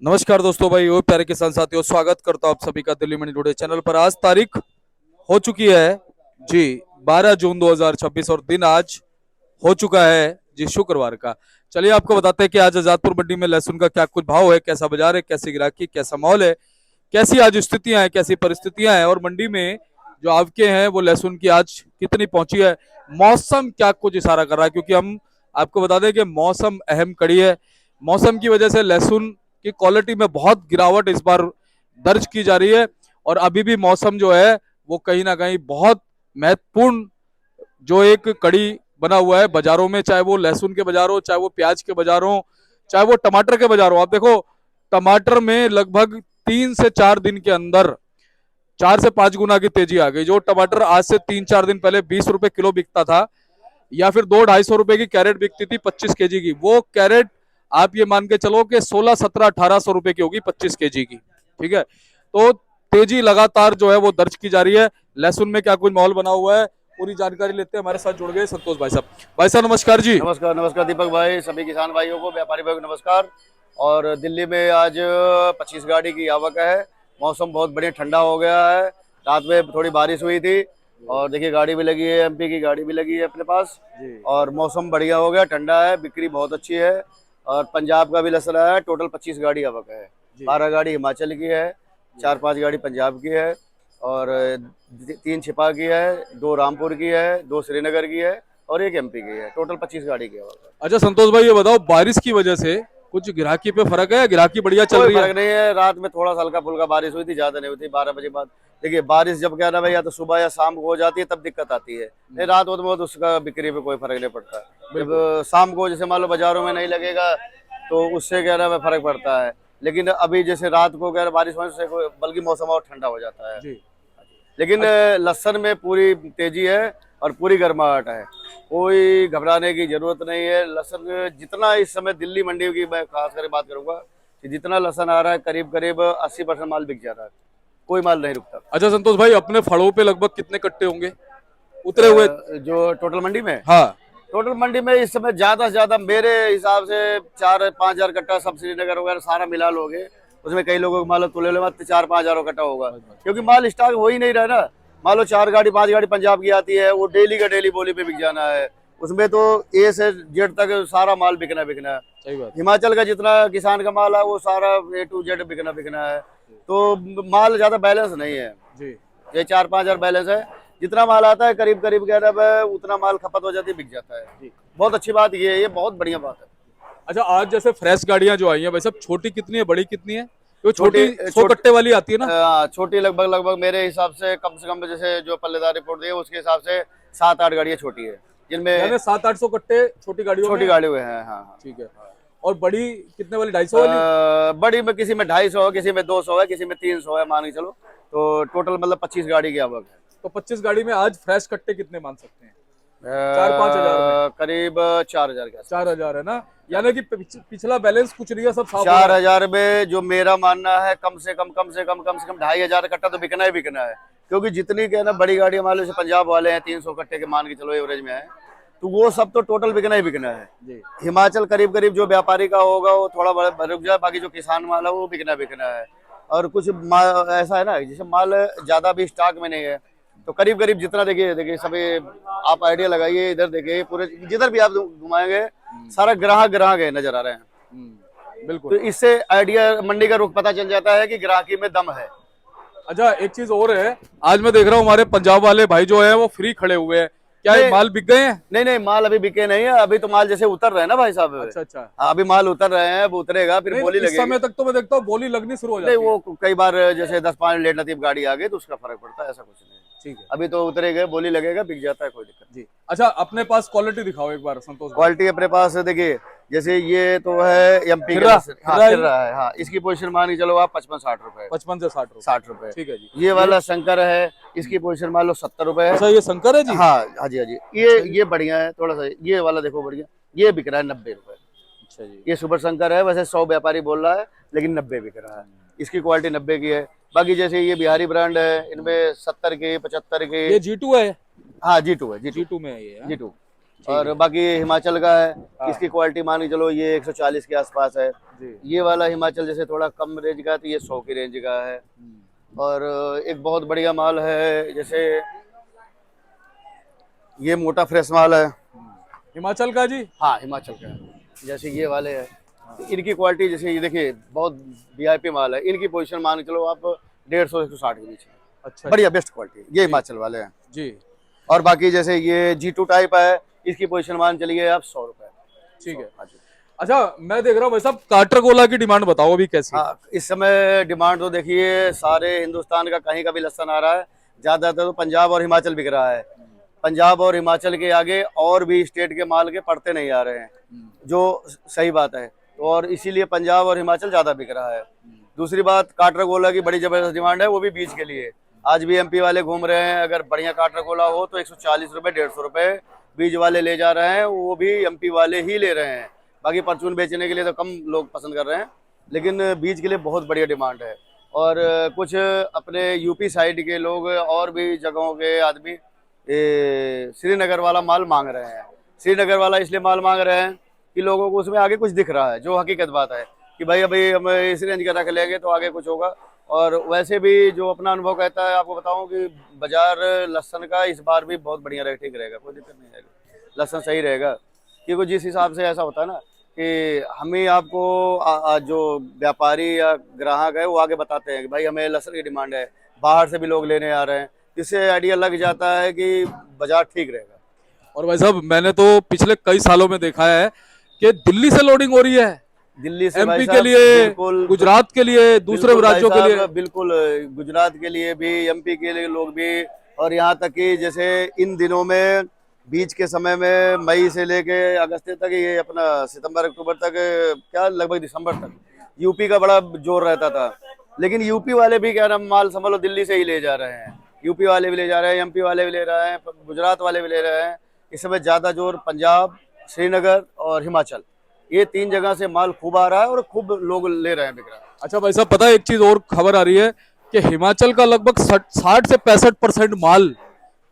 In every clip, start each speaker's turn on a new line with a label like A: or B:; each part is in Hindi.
A: नमस्कार दोस्तों, भाई और प्यारे किसान साथियों, स्वागत करता हूं आप सभी का दिल्ली मंडी टुडे चैनल पर। आज तारीख हो चुकी है जी 12 जून 2026 और दिन आज हो चुका है जी शुक्रवार का। चलिए आपको बताते हैं कि आज आजादपुर मंडी में लहसुन का क्या कुछ भाव है, कैसा बाजार है, कैसी गिराकी, कैसा माहौल है, कैसी आज स्थितियां हैं, कैसी परिस्थितियां हैं और मंडी में जो आवके हैं वो लहसुन की आज कितनी पहुंची है, मौसम क्या कुछ इशारा कर रहा है। क्योंकि हम आपको बता दें कि मौसम अहम कड़ी है। मौसम की वजह से लहसुन की क्वालिटी में बहुत गिरावट इस बार दर्ज की जा रही है और अभी भी मौसम जो है वो कहीं ना कहीं बहुत महत्वपूर्ण जो एक कड़ी बना हुआ है बाजारों में, चाहे वो लहसुन के बाजार हो, चाहे वो प्याज के बाजार हो, चाहे वो टमाटर के बाजार हो। आप देखो टमाटर में लगभग 3 से 4 दिन के अंदर 4 से 5 गुना की तेजी आ गई। जो टमाटर आज से 3-4 दिन पहले 20 रुपए किलो बिकता था या फिर 200-250 रुपए की कैरेट बिकती थी 25 केजी की, वो कैरेट आप ये मान के चलो कि 16-17-1800 रुपए की होगी 25 केजी की। ठीक है, तो तेजी लगातार जो है वो दर्ज की जा रही है। लहसुन में क्या कुछ माहौल बना हुआ है, पूरी जानकारी लेते हैं। हमारे साथ जुड़ गए संतोष भाई साहब। भाई साहब नमस्कार जी।
B: नमस्कार नमस्कार दीपक भाई, सभी किसान भाइयों को, व्यापारी भाइयों को नमस्कार। और दिल्ली में आज 25 गाड़ी की आवक है। मौसम बहुत बढ़िया ठंडा हो गया है। रात में थोड़ी बारिश हुई थी और देखिए गाड़ी भी लगी है, एमपी की गाड़ी भी लगी है अपने पास। और मौसम बढ़िया हो गया, ठंडा है, बिक्री बहुत अच्छी है। और पंजाब का भी लसन है। टोटल 25 गाड़ी आवक है। 12 गाड़ी हिमाचल की है, 4-5 गाड़ी पंजाब की है और 3 छिपा की है, 2 रामपुर की है, 2 श्रीनगर की है और 1 एमपी की है। टोटल 25 गाड़ी की आवक है।
A: अच्छा संतोष भाई, ये बताओ बारिश की वजह से कुछ गिराकी पे फर्क है या गिराकी बढ़िया चल
B: कोई
A: रही है?
B: फर्क नहीं है। रात में थोड़ा सा हल्का फुल्का बारिश हुई थी, ज्यादा नहीं हुई थी 12 बजे बाद। देखिए बारिश जब क्या ना भाई, या तो सुबह या शाम को हो जाती है तब दिक्कत आती है। नहीं रात हो तो बहुत उसका बिक्री पे कोई फर्क नहीं पड़ता। जब शाम को जैसे मान लो बाजारों में नहीं लगेगा तो उससे क्या ना फर्क पड़ता है। लेकिन अभी जैसे रात को क्या बारिश होने से बल्कि मौसम और ठंडा हो जाता है। लेकिन लहसुन में पूरी तेजी है और पूरी गर्माहट है। कोई घबराने की जरूरत नहीं है। लहसुन जितना इस समय दिल्ली मंडी की मैं खास करके बात करूंगा कि जितना लहसुन आ रहा है करीब करीब 80% माल बिक जा रहा है। कोई माल नहीं रुकता।
A: अच्छा संतोष भाई, अपने फड़ों पे लगभग कितने कट्टे होंगे उतरे हुए?
B: जो टोटल मंडी में,
A: हाँ
B: टोटल मंडी में इस समय ज्यादा से ज्यादा मेरे हिसाब से 4-5 हजार कट्टा सब श्रीनगर वगैरह सारा मिला लोगे। उसमें कई लोगों को माल तुले लो मत 4-5 हजार कट्टा होगा, क्योंकि माल स्टॉक हो ही नहीं रहा ना। मान लो 4 गाड़ी 5 गाड़ी पंजाब की आती है, वो डेली का डेली बोली पे बिक जाना है। उसमें तो ए से जेड तक सारा माल बिकना बिकना है।
A: सही बात।
B: हिमाचल का जितना किसान का माल है वो सारा ए टू जेड बिकना बिकना है। तो माल ज्यादा बैलेंस नहीं है
A: जी।
B: ये 4-5 हजार बैलेंस है। जितना माल आता है करीब करीब कह रहा है उतना माल खपत हो जाती है, बिक जाता है। बहुत अच्छी बात ये बहुत बढ़िया बात है।
A: अच्छा आज जैसे फ्रेश गाड़ियां जो आई हैं भाई साहब, छोटी कितनी है, बड़ी कितनी है? जो छोटी
B: छोटी
A: 100 कट्टे वाली आती है ना?
B: छोटी लगभग लगभग मेरे हिसाब से कम जैसे जो पल्लेदार रिपोर्ट दी है उसके हिसाब से 7-8 गाड़ियां छोटी है, जिनमें
A: यानी 700-800 कट्टे छोटी गाड़ियों
B: छोटी
A: में?
B: गाड़ी हुए हैं। हाँ हाँ।
A: ठीक है। और बड़ी कितने वाली, 250 वाली?
B: बड़ी में किसी में 250 है, किसी में 200 है, किसी में 300 है, मान के चलो। तो टोटल मतलब 25 गाड़ी की आवक है।
A: तो 25 गाड़ी में आज फ्रेश कट्टे कितने मान सकते हैं? 4-5 हजार में?
B: करीब 4 हजार के आसपास।
A: 4 हजार है ना? यानी कि पिछला बैलेंस कुछ नहीं है, सब साफ हो
B: 4
A: रहा है।
B: हजार में जो मेरा मानना है कम से कम 2,500 कट्टा तो बिकना ही बिकना है। क्योंकि जितनी क्या ना बड़ी गाड़ी मान लो जैसे पंजाब वाले हैं 300 कट्टे के मान के चलो एवरेज में है, तो वो सब तो टोटल बिकना ही बिकना है।
A: जी।
B: हिमाचल करीब करीब जो व्यापारी का होगा वो थोड़ा बड़ा रुक जाए, बाकी जो किसान माल है वो बिकना बिकना है। और कुछ ऐसा है ना जैसे माल ज्यादा भी स्टॉक में नहीं है, तो करीब करीब जितना देखिए देखिए सभी आप आइडिया लगाइए, इधर देखिए पूरे जिधर भी आप घुमाएंगे सारा ग्राहक ग्राहक है नजर आ रहे हैं।
A: बिल्कुल।
B: तो इससे आइडिया मंडी का रुख पता चल जाता है कि ग्राहकी में दम है।
A: अच्छा एक चीज और है, आज मैं देख रहा हूँ हमारे पंजाब वाले भाई जो है वो फ्री खड़े हुए हैं। क्या ये
B: नहीं,
A: माल बिक गए हैं?
B: नहीं माल अभी बिके नहीं है। अभी तो माल जैसे उतर रहे हैं ना भाई साहब।
A: अच्छा अच्छा।
B: हाँ, अभी माल उतर रहे हैं, अब उतरेगा फिर
A: नहीं,
B: बोली
A: इस
B: लगेगी।
A: समय तक तो मैं देखता हूँ बोली लगनी शुरू हो
B: नहीं
A: जाती है।
B: वो कई बार जैसे 10-5 लेट नतीब गाड़ी आ गई तो उसका फर्क पड़ता है, ऐसा कुछ नहीं।
A: ठीक है।
B: अभी तो उतरेगा, बोली लगेगा, बिक जाता है, कोई दिक्कत नहीं।
A: जी। अच्छा अपने पास क्वालिटी दिखाओ एक बार संतोष भाई।
B: क्वालिटी अपने पास देखिए, जैसे ये तो है एमपी
A: खिर्रा,
B: का। हाँ
A: खिर्रा
B: खिर्रा है। हाँ इसकी पोजीशन मान के चलो आप 55-60 रुपए।
A: 55 से 60 रुपए।
B: 60 रुपए।
A: ठीक है जी।
B: ये वाला शंकर है, इसकी पोजीशन मान लो 70 रुपए है।
A: अच्छा ये शंकर है जी?
B: हाँ हाँ जी हाँ जी। ये बढ़िया है थोड़ा सा, ये वाला देखो बढ़िया। ये बिक रहा है 90 रुपए।
A: अच्छा जी।
B: ये सुपर शंकर है, वैसे 100 व्यापारी बोल रहा है लेकिन 90 बिक रहा है। इसकी क्वालिटी 90 की है। बाकी जैसे ये बिहारी ब्रांड है, इनमें 70 की 75 की।
A: ये G2 है?
B: हाँ G2 है, G2
A: G2 में है ये?
B: G2। और बाकी हिमाचल का है,
A: हाँ।
B: इसकी क्वालिटी मान के चलो ये 140 के आसपास है।
A: जी।
B: ये वाला हिमाचल जैसे थोड़ा कम रेंज का है, तो ये 100 की रेंज का है। और एक बहुत बढ़िया माल है, जैसे ये मोटा फ्रेश माल है।
A: हिमाचल का जी।
B: हाँ, हिमाचल का है। जैसे ये वाले है, इनकी क्वालिटी जैसे ये देखिए बहुत वीआईपी माल है। इनकी पोजीशन मान के चलो आप 150 160 के बीच है।
A: अच्छा
B: बढ़िया बेस्ट क्वालिटी, ये हिमाचल वाले हैं।
A: जी।
B: और बाकी जैसे ये G2 टाइप है, इसकी पोजीशन मान चलिए आप 100 रुपए।
A: ठीक है।
B: हाँ जी।
A: अच्छा, मैं देख रहा हूँ भाई साहब, काटरगोला की डिमांड बताओ अभी कैसी है?
B: हाँ, इस समय डिमांड तो देखिए सारे हिंदुस्तान का कहीं का भी लहसन आ रहा है। ज्यादातर तो पंजाब और हिमाचल बिक रहा है। पंजाब और हिमाचल के आगे और भी स्टेट के माल के पड़ते नहीं आ रहे हैं, जो सही बात है। तो और इसीलिए पंजाब और हिमाचल ज्यादा बिक रहा है। दूसरी बात, काटरगोला की बड़ी जबरदस्त डिमांड है, वो भी बीज के लिए। आज भी एमपी वाले घूम रहे हैं, अगर बढ़िया काटरगोला हो तो 140 रुपए 150 रुपए बीज वाले ले जा रहे हैं, वो भी एमपी वाले ही ले रहे हैं। बाकी परचून बेचने के लिए तो कम लोग पसंद कर रहे हैं, लेकिन बीज के लिए बहुत बढ़िया डिमांड है। और कुछ अपने यूपी साइड के लोग और भी जगहों के आदमी श्रीनगर वाला माल मांग रहे हैं। श्रीनगर वाला इसलिए माल मांग रहे हैं कि लोगों को उसमें आगे कुछ दिख रहा है, जो हकीकत बात है कि भाई अभी हम इस रेंज का रख लेंगे तो आगे कुछ होगा। और वैसे भी जो अपना अनुभव कहता है, आपको बताऊं कि बाजार लहसन का इस बार भी बहुत बढ़िया रहेगा, ठीक रहेगा, कोई दिक्कत नहीं आएगी, लहसन सही रहेगा। क्योंकि जिस हिसाब से ऐसा होता है ना कि हमें आपको जो व्यापारी या ग्राहक है वो आगे बताते हैं कि भाई हमें लहसन की डिमांड है, बाहर से भी लोग लेने आ रहे हैं, इससे आइडिया लग जाता है कि बाजार ठीक रहेगा।
A: और भाई साहब, मैंने तो पिछले कई सालों में देखा है कि दिल्ली से लोडिंग हो रही है,
B: दिल्ली से
A: एमपी
B: भाई
A: के
B: साहब,
A: लिए,
B: बिल्कुल
A: गुजरात के लिए, दूसरे
B: बिल्कुल भाई
A: राज्यों के
B: साहब,
A: लिए।
B: बिल्कुल गुजरात के लिए भी, एमपी के लिए लोग भी। और यहाँ तक कि जैसे इन दिनों में बीच के समय में मई से लेके अगस्त तक, ये अपना सितंबर अक्टूबर तक, क्या लगभग दिसंबर तक यूपी का बड़ा जोर रहता था। लेकिन यूपी वाले भी क्या नाम माल समझ लो दिल्ली से ही ले जा रहे हैं। यूपी वाले भी ले जा रहे हैं, एमपी वाले भी ले रहे हैं, गुजरात वाले भी ले रहे हैं। इस समय ज्यादा जोर पंजाब, श्रीनगर और हिमाचल, ये 3 जगह से माल खूब आ रहा है और खूब लोग ले रहे हैं, बिक रहा है।
A: अच्छा भाई साहब, पता है एक चीज और खबर आ रही है कि हिमाचल का लगभग 60 से 65% माल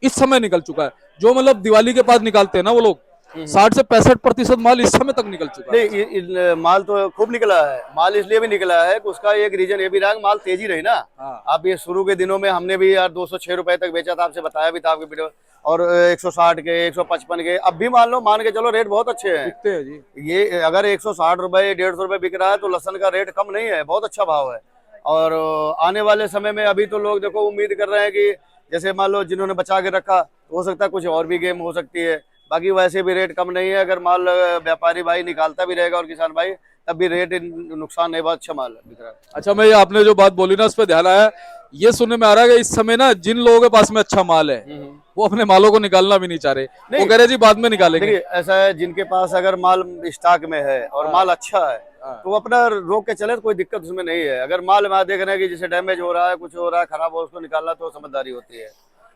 A: इस समय निकल चुका है। जो मतलब दिवाली के पास निकालते हैं ना वो लोग, 60 से 65% माल इस समय तक निकल चुका है।
B: नहीं, माल तो खूब निकला है। माल इसलिए भी निकला है कि उसका एक रीजन ये भी रहा कि माल तेजी रही ना।
A: हाँ।
B: आप ये शुरू के दिनों में हमने भी यार 206 रुपए तक बेचा था, आपसे बताया भी था आपके वीडियो। और 160 के, 155 के, अब भी मान के चलो रेट बहुत अच्छे हैं।
A: दिखते हैं जी।
B: ये अगर 160 रुपए 150 रुपए बिक रहा है तो लहसन का रेट कम नहीं है, बहुत अच्छा भाव है। और आने वाले समय में अभी तो लोग देखो उम्मीद कर रहे हैं कि जैसे मान लो जिन्होंने बचा के रखा, हो सकता है कुछ और भी गेम हो सकती है। बाकी वैसे भी रेट कम नहीं है। अगर माल व्यापारी भाई निकालता भी रहेगा और किसान भाई, तब भी रेट नुकसान नहीं, बहुत अच्छा माल बिक रहा है।
A: अच्छा, मैं ये आपने जो बात बोली ना उस पर ध्यान आया। ये सुनने में आ रहा है कि इस समय ना जिन लोगों के पास में अच्छा माल है वो अपने मालों को निकालना भी नहीं चाह रहे। वो कह रहे जी बाद में निकालेंगे।
B: देखिए ऐसा है, जिनके पास अगर माल स्टॉक में है और माल अच्छा है तो वो अपना रोक के चले तो कोई दिक्कत उसमें नहीं है। अगर माल वहाँ देख रहे हैं कि जैसे डैमेज हो रहा है, कुछ हो रहा है, खराब हो, उसको निकालना तो समझदारी होती है।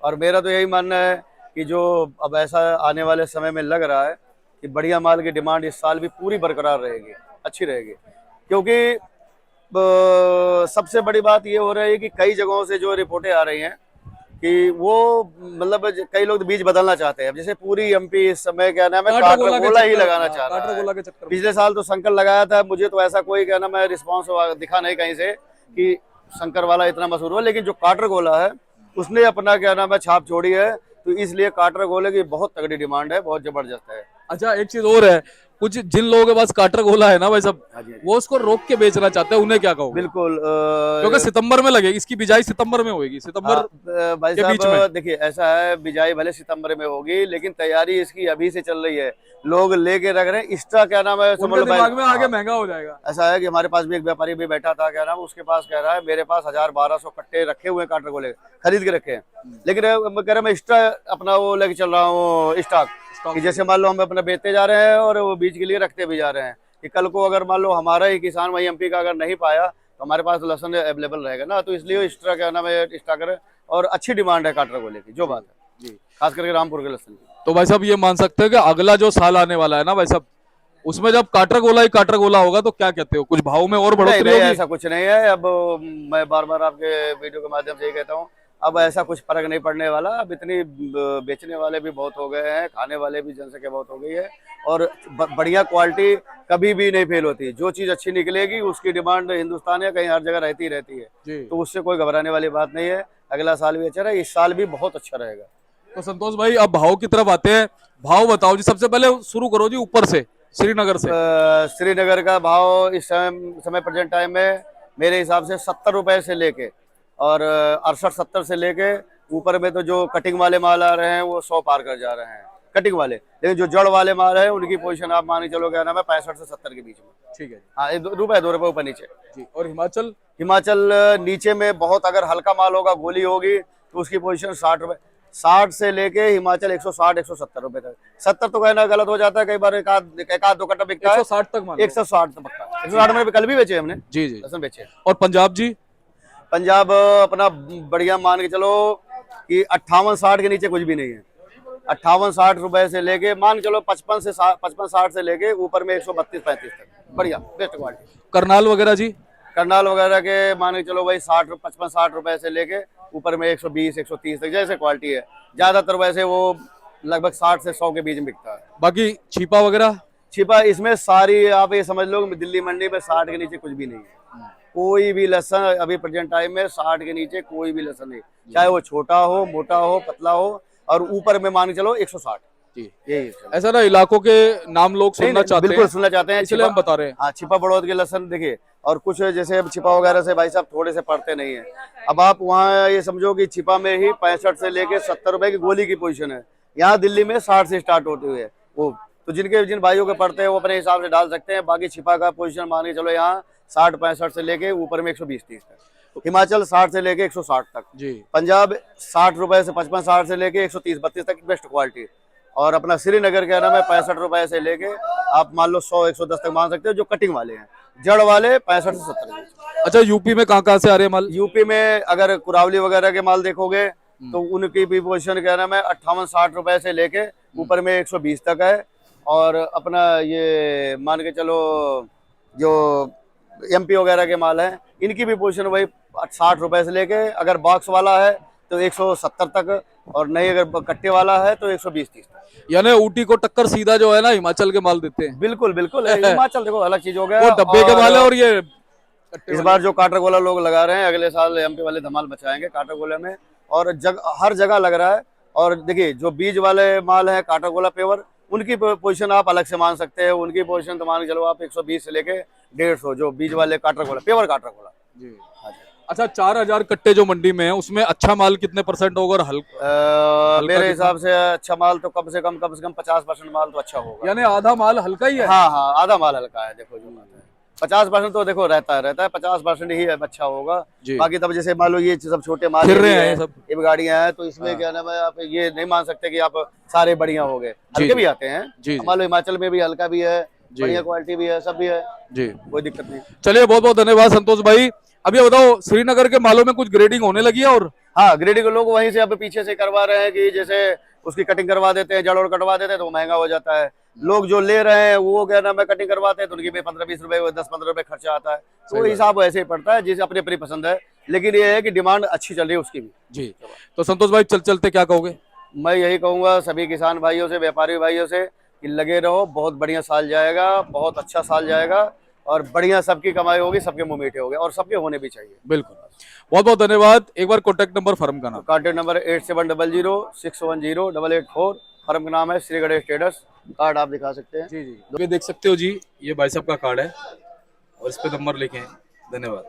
B: और मेरा तो यही मानना है कि जो अब ऐसा आने वाले समय में लग रहा है कि बढ़िया माल की डिमांड इस साल भी पूरी बरकरार रहेगी, अच्छी रहेगी। क्योंकि सबसे बड़ी बात ये हो रही है कि कई जगहों से जो रिपोर्टें आ रही हैं कि वो मतलब कई लोग बीज बदलना चाहते हैं। अब जैसे पूरी एमपी इस समय क्या नाम है काटरगोला ही लगाना चाह रहा है।
A: के चक्कर में।
B: पिछले साल तो शंकर लगाया था, मुझे तो ऐसा कोई क्या नाम है रिस्पॉन्स दिखा नहीं कहीं से कि शंकर वाला इतना मशहूर हुआ। लेकिन जो काटरगोला है उसने अपना क्या नाम है छाप छोड़ी है, तो इसलिए काटरगोले की बहुत तगड़ी डिमांड है, बहुत जबरदस्त है।
A: अच्छा, एक चीज और है, कुछ जिन लोगों के पास काटरगोला है ना भाई साहब,
B: हाँ जी,
A: वो उसको रोक के बेचना चाहते हैं, उन्हें क्या कहोगे?
B: बिल्कुल।
A: क्योंकि सितंबर में लगेगी, इसकी बिजाई सितंबर में होगी, सितंबर
B: भाई
A: के बीच
B: साहब
A: में।
B: देखिए ऐसा है, बिजाई भले सितंबर में होगी लेकिन तैयारी इसकी अभी से चल रही है। लोग लेके रख रहे हैं। इसका क्या नाम है
A: उनके दिमाग में आगे महंगा हो जाएगा।
B: ऐसा है कि हमारे पास भी एक व्यापारी भी बैठा था, क्या नाम उसके पास, कह रहा है मेरे पास 1000-1200 कट्टे रखे हुए हैं काटरगोले, खरीद के रखे हैं। लेकिन मैं कह रहा मैं एक्स्ट्रा अपना वो लेके चल रहा हूँ स्टॉक, कि जैसे मान लो हम अपना बेचते जा रहे हैं और वो बीज के लिए रखते भी जा रहे हैं कि कल को अगर मान लो हमारा ही किसान वही एमपी का अगर नहीं पाया तो हमारे पास लहसुन अवेलेबल रहेगा ना। तो इसलिए एक्स्ट्रा क्या नाम है स्टॉक है। और अच्छी डिमांड है काटरगोले की, जो बात है जी, खास करके रामपुर के लहसुन की।
A: तो भाई साहब ये मान सकते हैं कि अगला जो साल आने वाला है ना भाई साहब, उसमें जब काटरगोला ही काटरगोला होगा तो क्या कहते हो, कुछ भाव में और बढ़ोतरी
B: नहीं,
A: होगी?
B: ऐसा कुछ नहीं है। अब मैं बार बार आपके वीडियो के माध्यम से ये कहता हूँ, अब ऐसा कुछ फर्क नहीं पड़ने वाला। अब इतनी बेचने वाले भी बहुत हो गए हैं, खाने वाले भी जनसंख्या बहुत हो गई है, और बढ़िया क्वालिटी कभी भी नहीं फेल होती। जो चीज़ अच्छी निकलेगी उसकी डिमांड हिंदुस्तान या कहीं हर जगह रहती रहती है, तो उससे कोई घबराने वाली बात नहीं है। अगला साल भी अच्छा रहा, इस साल भी बहुत अच्छा रहेगा।
A: तो संतोष भाई अब भाव की तरफ आते हैं। भाव बताओ जी, सबसे पहले शुरू करो जी ऊपर से, श्रीनगर से।
B: श्रीनगर का भाव इस समय प्रेजेंट टाइम में मेरे हिसाब से 70 रुपए से लेके और 68-70 से लेके ऊपर में तो जो कटिंग वाले माल आ रहे हैं वो 100 पार कर जा रहे हैं कटिंग वाले। लेकिन जो जड़ वाले माल है उनकी पोजीशन आप मान के चलो क्या नाम है 65 से 70 के बीच में।
A: ठीक है
B: हाँ, 2 रुपए ऊपर नीचे
A: जी। और हिमाचल?
B: हिमाचल नीचे में बहुत, अगर हल्का माल होगा, गोली होगी, तो उसकी पोजीशन 60 रुपए, 60 से लेके हिमाचल 160-170 रुपए तक। 70 तो कहना गलत हो जाता है, कई बार एक आध 2 कट्टा बिकता है।
A: 160 तक मान लो।
B: 160 तक पक्का, 160 में कल भी बेचे हमने
A: जी जी।
B: लहसुन बेचे।
A: और पंजाब जी?
B: पंजाब अपना बढ़िया मान के चलो कि 58-60 के नीचे कुछ भी नहीं है। 58-60 रुपए से लेके मान के चलो 55-60 से लेके ऊपर में 132-35 तक बढ़िया बेस्ट क्वालिटी।
A: करनाल वगैरह जी?
B: करनाल वगैरह के मान के चलो भाई 55-60 रुपए से लेके ऊपर में 120-130 तक, जैसे क्वालिटी है। ज्यादातर वैसे वो लगभग 60 से 100 के बीच में बिकता है।
A: बाकी छिपा वगैरह?
B: छिपा इसमें सारी आप ये समझ लो दिल्ली मंडी में 60 के नीचे कुछ भी नहीं है। कोई भी लहसन अभी प्रेजेंट टाइम में 60 के नीचे कोई भी लहसन नहीं, चाहे वो छोटा हो, मोटा हो, पतला हो, और ऊपर में मान के चलो 160 जी। यही
A: ऐसा ना इलाकों के नाम लोग सुनना चाहते हैं,
B: बिल्कुल सुनना चाहते हैं,
A: इसलिए हम बता रहे हैं।
B: हाँ, छिपा बड़ौद के लहसन देखिए, और कुछ जैसे छिपा वगैरह से भाई साहब थोड़े से पड़ते नहीं है। अब आप वहाँ ये समझो कि छिपा में ही 65 से लेके 70 रुपए की गोली की पोजीशन है। यहाँ दिल्ली में 60 से स्टार्ट होते हुए वो, तो जिन भाइयों के पड़ते हैं वो अपने हिसाब से डाल सकते हैं। बाकी छिपा का पोजीशन मान के चलो यहाँ 60-65 से लेके ऊपर में 120-130 तक। हिमाचल 60 से लेके 160 तक जी। पंजाब 60 रुपए से 55-60 से लेके 130-32 तक बेस्ट क्वालिटी। और अपना श्रीनगर क्या नाम है 65 रुपए से लेके आप मान लो 100-110 तक मान सकते हो, जो कटिंग वाले हैं। जड़ वाले 65 से 70।
A: अच्छा, यूपी में कहाँ से आ रहे हैं माल?
B: यूपी में अगर कुरावली वगैरह के माल देखोगे तो उनकी भी पोजीशन क्या नाम है 58-60 रुपए से लेके ऊपर में 120 तक है। और अपना ये मान के चलो जो एमपी वगैरह के माल हैं, इनकी भी पोजीशन वही 60 रुपए से लेके, अगर बॉक्स वाला है तो 170 तक, और नहीं अगर कट्टे वाला है तो 120-130 तक।
A: यानी ऊटी को टक्कर सीधा जो है ना हिमाचल के माल देते हैं।
B: बिल्कुल बिल्कुल हिमाचल देखो अलग चीज हो गया,
A: वो डब्बे के माल है। और ये
B: इस बार जो काटरगोला लोग लगा रहे हैं, अगले साल एमपी वाले धमाल मचाएंगे काटरगोला में, और हर जगह लग रहा है। और देखिए जो बीज वाले माल है काटरगोला पेवर, उनकी पोजीशन आप अलग से मान सकते हैं। उनकी पोजीशन तो मान के चलो आप 120 से लेके 150, जो बीज वाले काटरगोला पेवर काटरगोला जी।
A: अच्छा, 4000 कट्टे जो मंडी में है उसमें अच्छा माल कितने % होगा? और
B: मेरे हिसाब से अच्छा माल तो कम से कम 50% माल तो अच्छा होगा।
A: यानी आधा माल हल्का ही है?
B: हाँ हाँ, आधा माल हल्का है। देखो जो बात है 50% तो देखो रहता है 50% ही अच्छा होगा। बाकी तब जैसे मान लो ये सब छोटे माल
A: फिर रहे हैं सब,
B: ये गाड़ियां हैं, तो इसमें क्या नाम है, आप ये नहीं मान सकते कि आप सारे बढ़िया हो गए, हल्के भी आते हैं। मान लो हिमाचल में भी हल्का भी है, बढ़िया क्वालिटी भी है, सब भी है जी, कोई दिक्कत नहीं।
A: चलिए, बहुत बहुत धन्यवाद संतोष भाई। अब ये बताओ, श्रीनगर के मालों में कुछ ग्रेडिंग होने लगी है? और
B: हाँ, ग्रेडिंग लोग वहीं से अब पीछे से करवा रहे हैं कि जैसे उसकी कटिंग करवा देते हैं, जड़ और कटवा देते हैं तो महंगा हो जाता है। लोग जो ले रहे हैं वो क्या नाम है कटिंग करवाते हैं तो उनकी 15-20 रुपए 10-15 रुपए खर्चा आता है, तो हिसाब वैसे ही पड़ता है, जिसे अपनी अपनी पसंद है। लेकिन ये है कि डिमांड अच्छी चल रही है उसकी भी
A: जी। तो संतोष भाई चलते क्या कहोगे?
B: मैं यही कहूंगा सभी किसान भाइयों से, व्यापारी भाइयों से कि लगे रहो, बहुत बढ़िया साल जाएगा, बहुत अच्छा साल जाएगा, और बढ़िया सबकी कमाई होगी, सबके मुंह मीठे होंगे, और सबके होने भी चाहिए।
A: बिल्कुल, बहुत बहुत धन्यवाद। एक बार कॉन्टैक्ट नंबर फर्म का नाम?
B: Contact number 8700610884। फर्म का नाम है श्री गणेश ट्रेडर्स। कार्ड आप दिखा सकते हैं
A: जी जी, ये देख सकते हो जी, ये भाई साहब का कार्ड है और इस पे नंबर लिखे हैं। धन्यवाद।